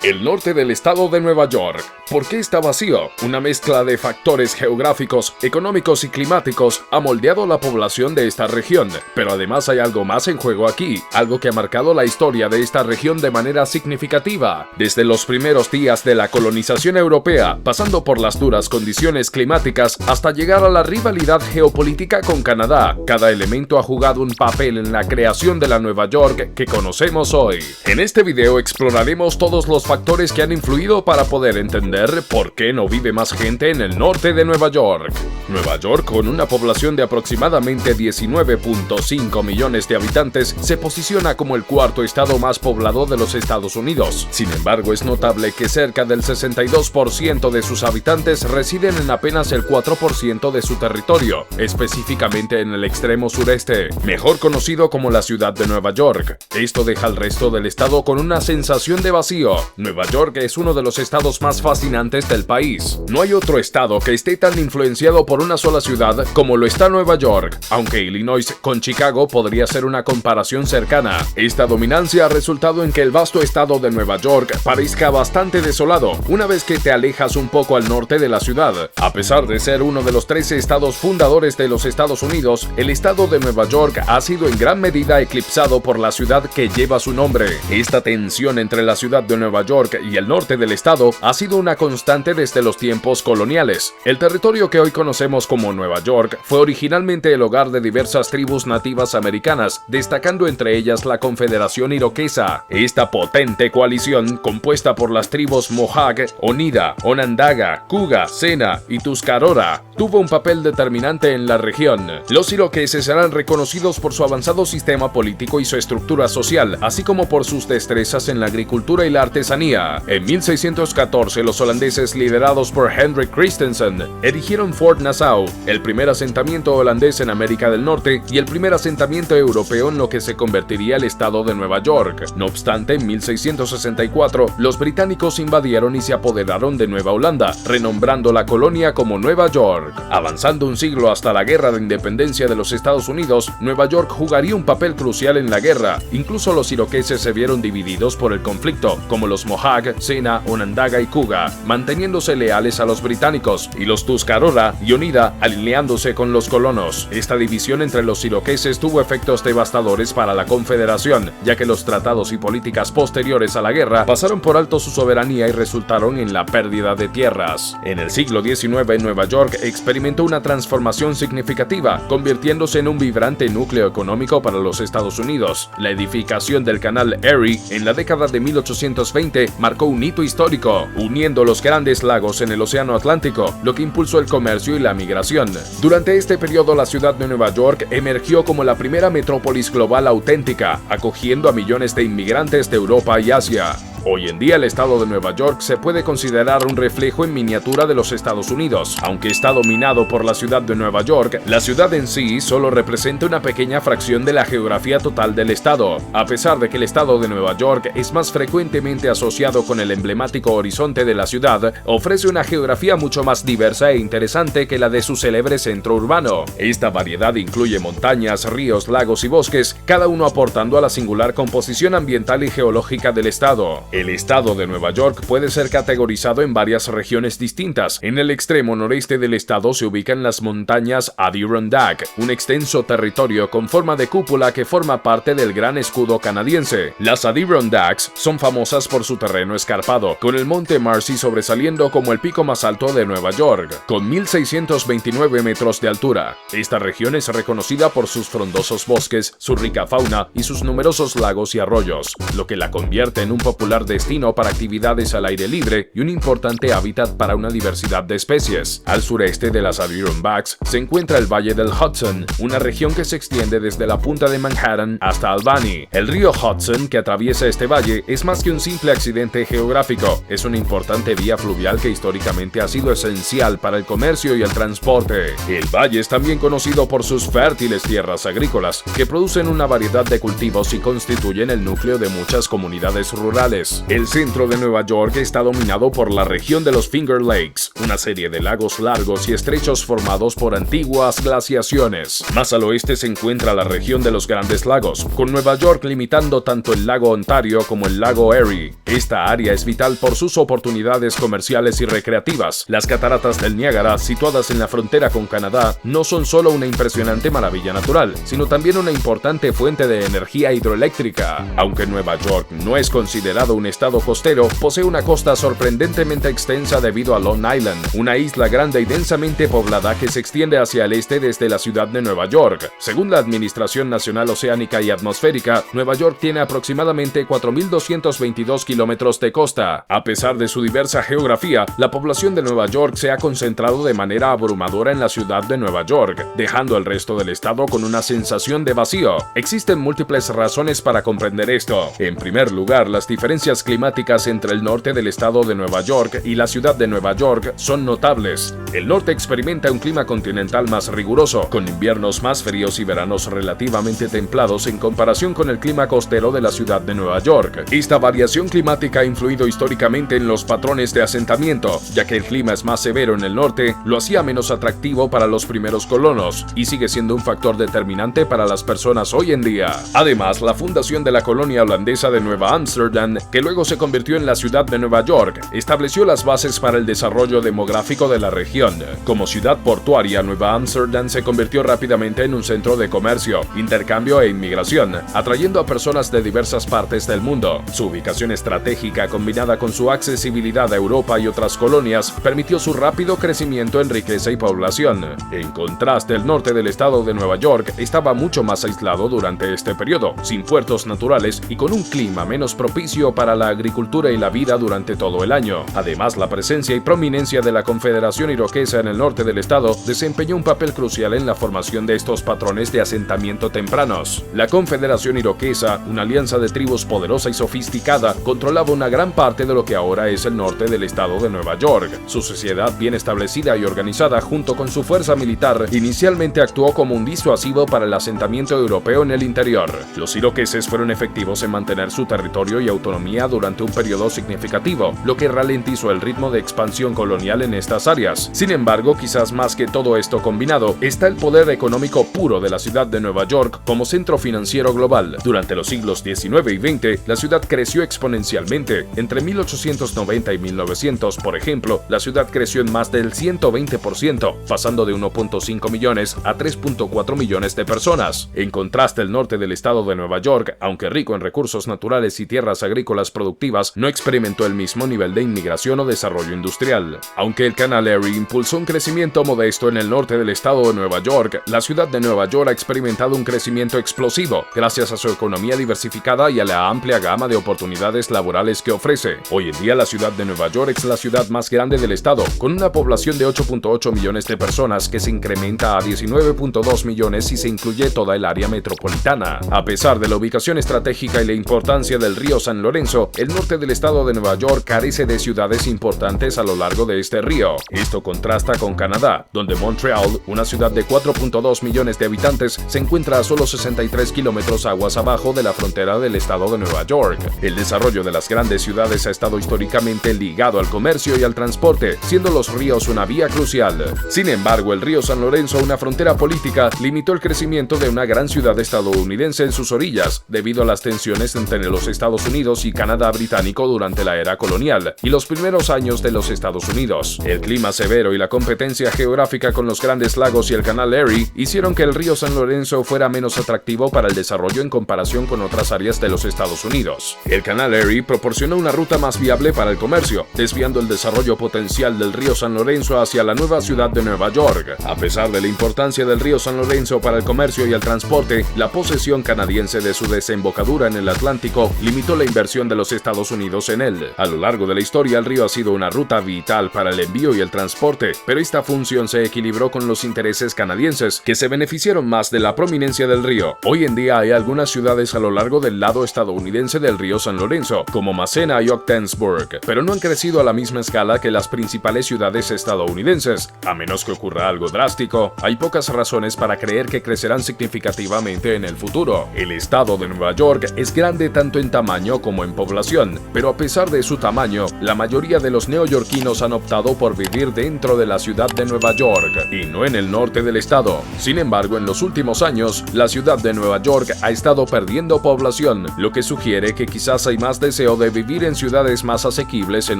El norte del estado de Nueva York. ¿Por qué está vacío? Una mezcla de factores geográficos, económicos y climáticos ha moldeado la población de esta región. Pero además hay algo más en juego aquí, algo que ha marcado la historia de esta región de manera significativa. Desde los primeros días de la colonización europea, pasando por las duras condiciones climáticas hasta llegar a la rivalidad geopolítica con Canadá, cada elemento ha jugado un papel en la creación de la Nueva York que conocemos hoy. En este video exploraremos todos los factores que han influido para poder entender por qué no vive más gente en el norte de Nueva York. Nueva York, con una población de aproximadamente 19.5 millones de habitantes, se posiciona como el cuarto estado más poblado de los Estados Unidos. Sin embargo, es notable que cerca del 62% de sus habitantes residen en apenas el 4% de su territorio, específicamente en el extremo sureste, mejor conocido como la ciudad de Nueva York. Esto deja al resto del estado con una sensación de vacío. Nueva York es uno de los estados más fascinantes del país. No hay otro estado que esté tan influenciado por una sola ciudad como lo está Nueva York, aunque Illinois con Chicago podría ser una comparación cercana. Esta dominancia ha resultado en que el vasto estado de Nueva York parezca bastante desolado una vez que te alejas un poco al norte de la ciudad. A pesar de ser uno de los 13 estados fundadores de los Estados Unidos, el estado de Nueva York ha sido en gran medida eclipsado por la ciudad que lleva su nombre. Esta tensión entre la ciudad de Nueva York y el norte del estado ha sido una constante desde los tiempos coloniales. El territorio que hoy conocemos como Nueva York fue originalmente el hogar de diversas tribus nativas americanas, destacando entre ellas la Confederación Iroquesa. Esta potente coalición, compuesta por las tribus Mohawk, Oneida, Onondaga, Cayuga, Sena y Tuscarora, tuvo un papel determinante en la región. Los iroqueses eran reconocidos por su avanzado sistema político y su estructura social, así como por sus destrezas en la agricultura y la artesanía. En 1614, los holandeses liderados por Hendrik Christensen erigieron Fort Nassau, el primer asentamiento holandés en América del Norte y el primer asentamiento europeo en lo que se convertiría el estado de Nueva York. No obstante, en 1664, los británicos invadieron y se apoderaron de Nueva Holanda, renombrando la colonia como Nueva York. Avanzando un siglo hasta la Guerra de Independencia de los Estados Unidos, Nueva York jugaría un papel crucial en la guerra. Incluso los iroqueses se vieron divididos por el conflicto, como los Mohawk, Sena, Onondaga y Cayuga, manteniéndose leales a los británicos, y los Tuscarora y Oneida alineándose con los colonos. Esta división entre los iroqueses tuvo efectos devastadores para la Confederación, ya que los tratados y políticas posteriores a la guerra pasaron por alto su soberanía y resultaron en la pérdida de tierras. En el siglo XIX, Nueva York experimentó una transformación significativa, convirtiéndose en un vibrante núcleo económico para los Estados Unidos. La edificación del canal Erie en la década de 1820 marcó un hito histórico, uniendo los grandes lagos en el Océano Atlántico, lo que impulsó el comercio y la migración. Durante este periodo, la ciudad de Nueva York emergió como la primera metrópolis global auténtica, acogiendo a millones de inmigrantes de Europa y Asia. Hoy en día el estado de Nueva York se puede considerar un reflejo en miniatura de los Estados Unidos. Aunque está dominado por la ciudad de Nueva York, la ciudad en sí solo representa una pequeña fracción de la geografía total del estado. A pesar de que el estado de Nueva York es más frecuentemente asociado con el emblemático horizonte de la ciudad, ofrece una geografía mucho más diversa e interesante que la de su célebre centro urbano. Esta variedad incluye montañas, ríos, lagos y bosques, cada uno aportando a la singular composición ambiental y geológica del estado. El estado de Nueva York puede ser categorizado en varias regiones distintas. En el extremo noreste del estado se ubican las montañas Adirondack, un extenso territorio con forma de cúpula que forma parte del Gran Escudo canadiense. Las Adirondacks son famosas por su terreno escarpado, con el monte Marcy sobresaliendo como el pico más alto de Nueva York, con 1.629 metros de altura. Esta región es reconocida por sus frondosos bosques, su rica fauna y sus numerosos lagos y arroyos, lo que la convierte en un popular destino para actividades al aire libre y un importante hábitat para una diversidad de especies. Al sureste de las Adirondacks se encuentra el Valle del Hudson, una región que se extiende desde la punta de Manhattan hasta Albany. El río Hudson que atraviesa este valle es más que un simple accidente geográfico, es una importante vía fluvial que históricamente ha sido esencial para el comercio y el transporte. El valle es también conocido por sus fértiles tierras agrícolas, que producen una variedad de cultivos y constituyen el núcleo de muchas comunidades rurales. naturales. El centro de Nueva York está dominado por la región de los Finger Lakes, una serie de lagos largos y estrechos formados por antiguas glaciaciones. Más al oeste se encuentra la región de los Grandes Lagos, con Nueva York limitando tanto el lago Ontario como el lago Erie. Esta área es vital por sus oportunidades comerciales y recreativas. Las cataratas del Niágara, situadas en la frontera con Canadá, no son solo una impresionante maravilla natural, sino también una importante fuente de energía hidroeléctrica. Aunque Nueva York no es considerado un estado costero, posee una costa sorprendentemente extensa debido a Long Island, una isla grande y densamente poblada que se extiende hacia el este desde la ciudad de Nueva York. Según la Administración Nacional Oceánica y Atmosférica, Nueva York tiene aproximadamente 4.222 kilómetros de costa. A pesar de su diversa geografía, la población de Nueva York se ha concentrado de manera abrumadora en la ciudad de Nueva York, dejando al resto del estado con una sensación de vacío. Existen múltiples razones para comprender esto. En primer lugar, las diferencias climáticas entre el norte del estado de Nueva York y la ciudad de Nueva York son notables. El norte experimenta un clima continental más riguroso, con inviernos más fríos y veranos relativamente templados en comparación con el clima costero de la ciudad de Nueva York. Esta variación climática ha influido históricamente en los patrones de asentamiento, ya que el clima es más severo en el norte, lo hacía menos atractivo para los primeros colonos, y sigue siendo un factor determinante para las personas hoy en día. Además, la fundación de la colonia holandesa de Nueva Ámsterdam, que luego se convirtió en la ciudad de Nueva York, estableció las bases para el desarrollo demográfico de la región. Como ciudad portuaria, Nueva Ámsterdam se convirtió rápidamente en un centro de comercio, intercambio e inmigración, atrayendo a personas de diversas partes del mundo. Su ubicación estratégica, combinada con su accesibilidad a Europa y otras colonias, permitió su rápido crecimiento en riqueza y población. En contraste, el norte del estado de Nueva York estaba mucho más aislado durante este periodo, sin puertos naturales y con un clima menos propicio para la agricultura y la vida durante todo el año. Además, la presencia y prominencia de la Confederación Iroquesa en el norte del estado desempeñó un papel crucial en la formación de estos patrones de asentamiento tempranos. La Confederación Iroquesa, una alianza de tribus poderosa y sofisticada, controlaba una gran parte de lo que ahora es el norte del estado de Nueva York. Su sociedad bien establecida y organizada, junto con su fuerza militar, inicialmente actuó como un disuasivo para el asentamiento europeo en el interior. Los iroqueses fueron efectivos en mantener su territorio y autonomía durante un periodo significativo, lo que ralentizó el ritmo de expansión colonial en estas áreas. Sin embargo, quizás más que todo esto combinado, está el poder económico puro de la ciudad de Nueva York como centro financiero global. Durante los siglos XIX y XX, la ciudad creció exponencialmente. Entre 1890 y 1900, por ejemplo, la ciudad creció en más del 120%, pasando de 1.5 millones a 3.4 millones de personas. En contraste, el norte del estado de Nueva York, aunque rico en recursos naturales y tierras agrícolas productivas, no experimentó el mismo nivel de inmigración o desarrollo industrial. Aunque el Canal Erie impulsó un crecimiento modesto en el norte del estado de Nueva York, la ciudad de Nueva York ha experimentado un crecimiento explosivo gracias a su economía diversificada y a la amplia gama de oportunidades laborales que ofrece. Hoy en día, la ciudad de Nueva York es la ciudad más grande del estado, con una población de 8.8 millones de personas que se incrementa a 19.2 millones si se incluye toda el área metropolitana. A pesar de la ubicación estratégica y la importancia del río San Lorenzo, el norte del estado de Nueva York carece de ciudades importantes a lo largo de este río. Esto contrasta con Canadá, donde Montreal, una ciudad de 4.2 millones de habitantes, se encuentra a solo 63 kilómetros aguas abajo de la frontera del estado de Nueva York. El desarrollo de las grandes ciudades ha estado históricamente ligado al comercio y al transporte, siendo los ríos una vía crucial. Sin embargo, el río San Lorenzo, una frontera política, limitó el crecimiento de una gran ciudad estadounidense en sus orillas, debido a las tensiones entre los Estados Unidos y Canadá británico durante la era colonial y los primeros años de los Estados Unidos. El clima severo y la competencia geográfica con los Grandes Lagos y el Canal Erie hicieron que el río San Lorenzo fuera menos atractivo para el desarrollo en comparación con otras áreas de los Estados Unidos. El Canal Erie proporcionó una ruta más viable para el comercio, desviando el desarrollo potencial del río San Lorenzo hacia la nueva ciudad de Nueva York. A pesar de la importancia del río San Lorenzo para el comercio y el transporte, la posesión canadiense de su desembocadura en el Atlántico limitó la inversión de los Estados Unidos en él. A lo largo de la historia, el río ha sido una ruta vital para el envío y el transporte transporte, pero esta función se equilibró con los intereses canadienses, que se beneficiaron más de la prominencia del río. Hoy en día hay algunas ciudades a lo largo del lado estadounidense del río San Lorenzo, como Massena y Ogdensburg, pero no han crecido a la misma escala que las principales ciudades estadounidenses. A menos que ocurra algo drástico, hay pocas razones para creer que crecerán significativamente en el futuro. El estado de Nueva York es grande tanto en tamaño como en población, pero a pesar de su tamaño, la mayoría de los neoyorquinos han optado por vivir dentro de la ciudad de Nueva York y no en el norte del estado. Sin embargo, en los últimos años, la ciudad de Nueva York ha estado perdiendo población, lo que sugiere que quizás hay más deseo de vivir en ciudades más asequibles en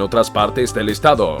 otras partes del estado.